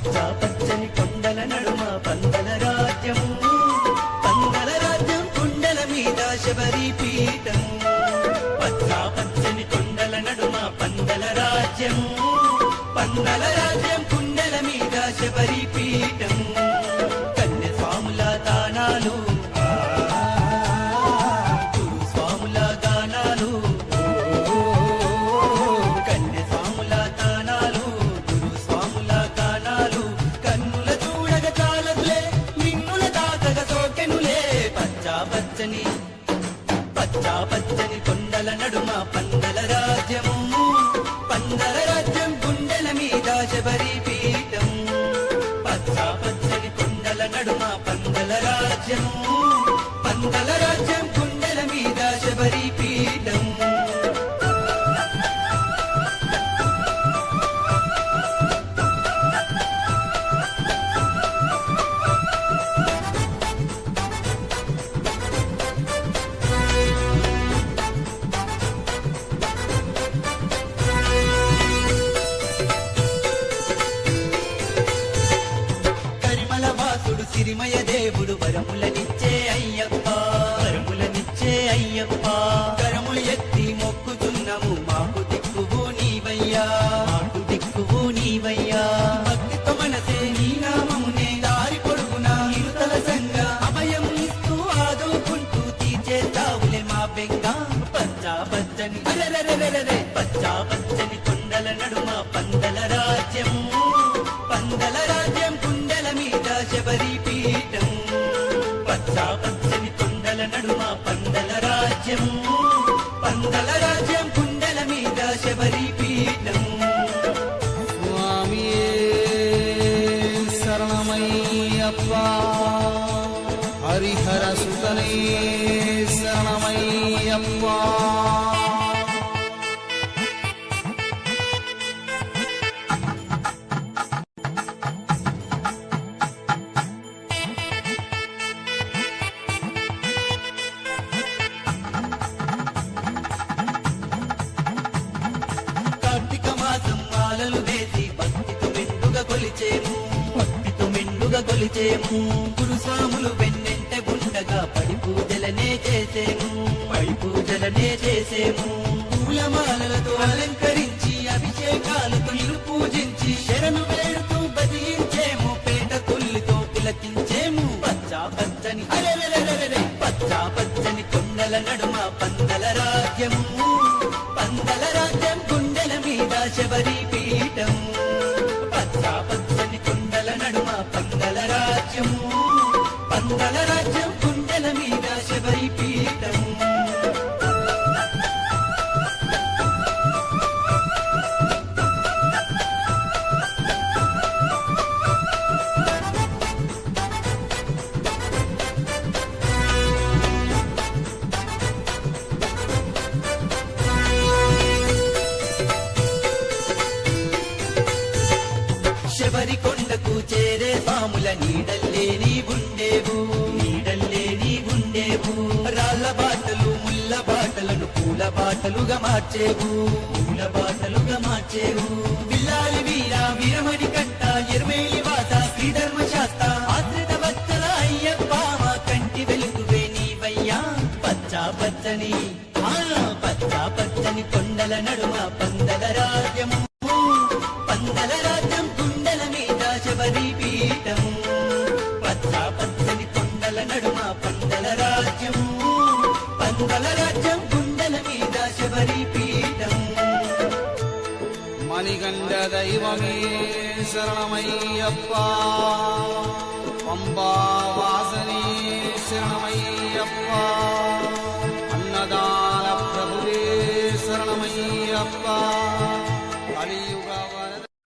పచ్చ పచ్చని కొండల నడుమ పందల రాజ్యం, పందల రాజ్యం కుండల మీద శబరి పీఠం. పచ్చ పచ్చని కొండల నడుమ పందల రాజ్యం, పందల రాజ్యం కుండల మీద శబరి పీఠం. కన్య స్వాముల దానాలు, గురు స్వాముల దానాలు, కన్య స్వాముల దానాలు, గురు స్వాముల దానాలు. కన్నుల చూడగ చాలదులే, మిన్నుల తాకగ సోకెనులే. పచ్చ పచ్చని కొండల నడుమ పందల రాజ్యము, పందల రాజ్యం గుండెల మీద శబరి పీఠం. పచ్చ పచ్చని కొండల నడుమ పందల రాజ్యము, పందల రాజ్యం గుండెల మీద శబరి పీఠం. సిరిమయ దేవుడు వరములనిచ్చే అయ్యప్ప, వరములనిచ్చే అయ్యప్ప. కరములు ఎత్తి మొక్కుతున్నాము, మాకు దిక్కువు నీవయ్యా, మాకు దిక్కువు నీవయ్యా. భక్తితో మనసే నీ నామమునే దారి పొడుగున ఇరుతల సంగ అభయం ఇస్తూ ఆదుకుంటూ తీర్చేస్తావులే మా బెంగ. పచ్చ పచ్చని పచ్చ పచ్చని కొండల నడుమ పందల రాజ్యం, పందల రాజ్యం కుండల మీద శబరి పీఠం. పచ్చ పచ్చని కొండల నడుమ పందల రాజ్యం, పందల రాజ్యం కుండల మీద శబరి పీఠం. స్వామియే శరణమయ్యప్ప, హరిహర సుతనే శరణమయ్యప్ప. వేసి భక్తితో మెండుగా కొలిచేము, భక్తితో మెండుగా కొలిచేము. గురుస్వాములు వెన్నెంట గుండగా పడి పూజలనే చేసేము, పడి పూజలనే చేసేము. పూలమాలలతో అలంకరించి అభిషేకాలతో ఇరు పూజించి శరణు వేడుతూ భజించేము, పేట తుల్లితో పులకించేము. పచ్చ పచ్చని పచ్చ పచ్చని కొండల నడుమ పందల రాజ్యము, పందల రాజ్యం గుండెల మీద శబరి పీఠం. పచ్చ పచ్చని కొండల నడుమ పందల రాజ్యము, పందల రాజ్యం గుండెల మీద శబరి పీఠం. శబరి కొండకు చేరే స్వాముల నీడల్లే నీ ఉండేవు, నీడల్లే నీ ఉండేవు. రాళ్ళ బాటలు ముళ్ళ బాటలను పూల బాటలుగా మార్చేవు, పూల బాటలుగా మార్చేవు. బిల్లాలి వీర వీరమణి కంట ఎరుమేలి వాస శ్రీధర్మ శాస్త్ర ఆశ్రిత భక్తుల అయ్యప్ప, మా కంటి వెలుగువే నీవయ్యా. పచ్చ పచ్చని పచ్చ పచ్చని కొండల నడుమ పందల రాజ్యము, పందల రాజ్యం కుండల మీద శబరి పీఠం. పచ్చ పచ్చని కొండల నడుమ పందల రాజ్యము, పందల రాజ్యం కుండల మీద శబరి పీఠం. మణిగండ దైవమే శరణమయ్యప్ప, పంబా వాసనే శరణమయ్య.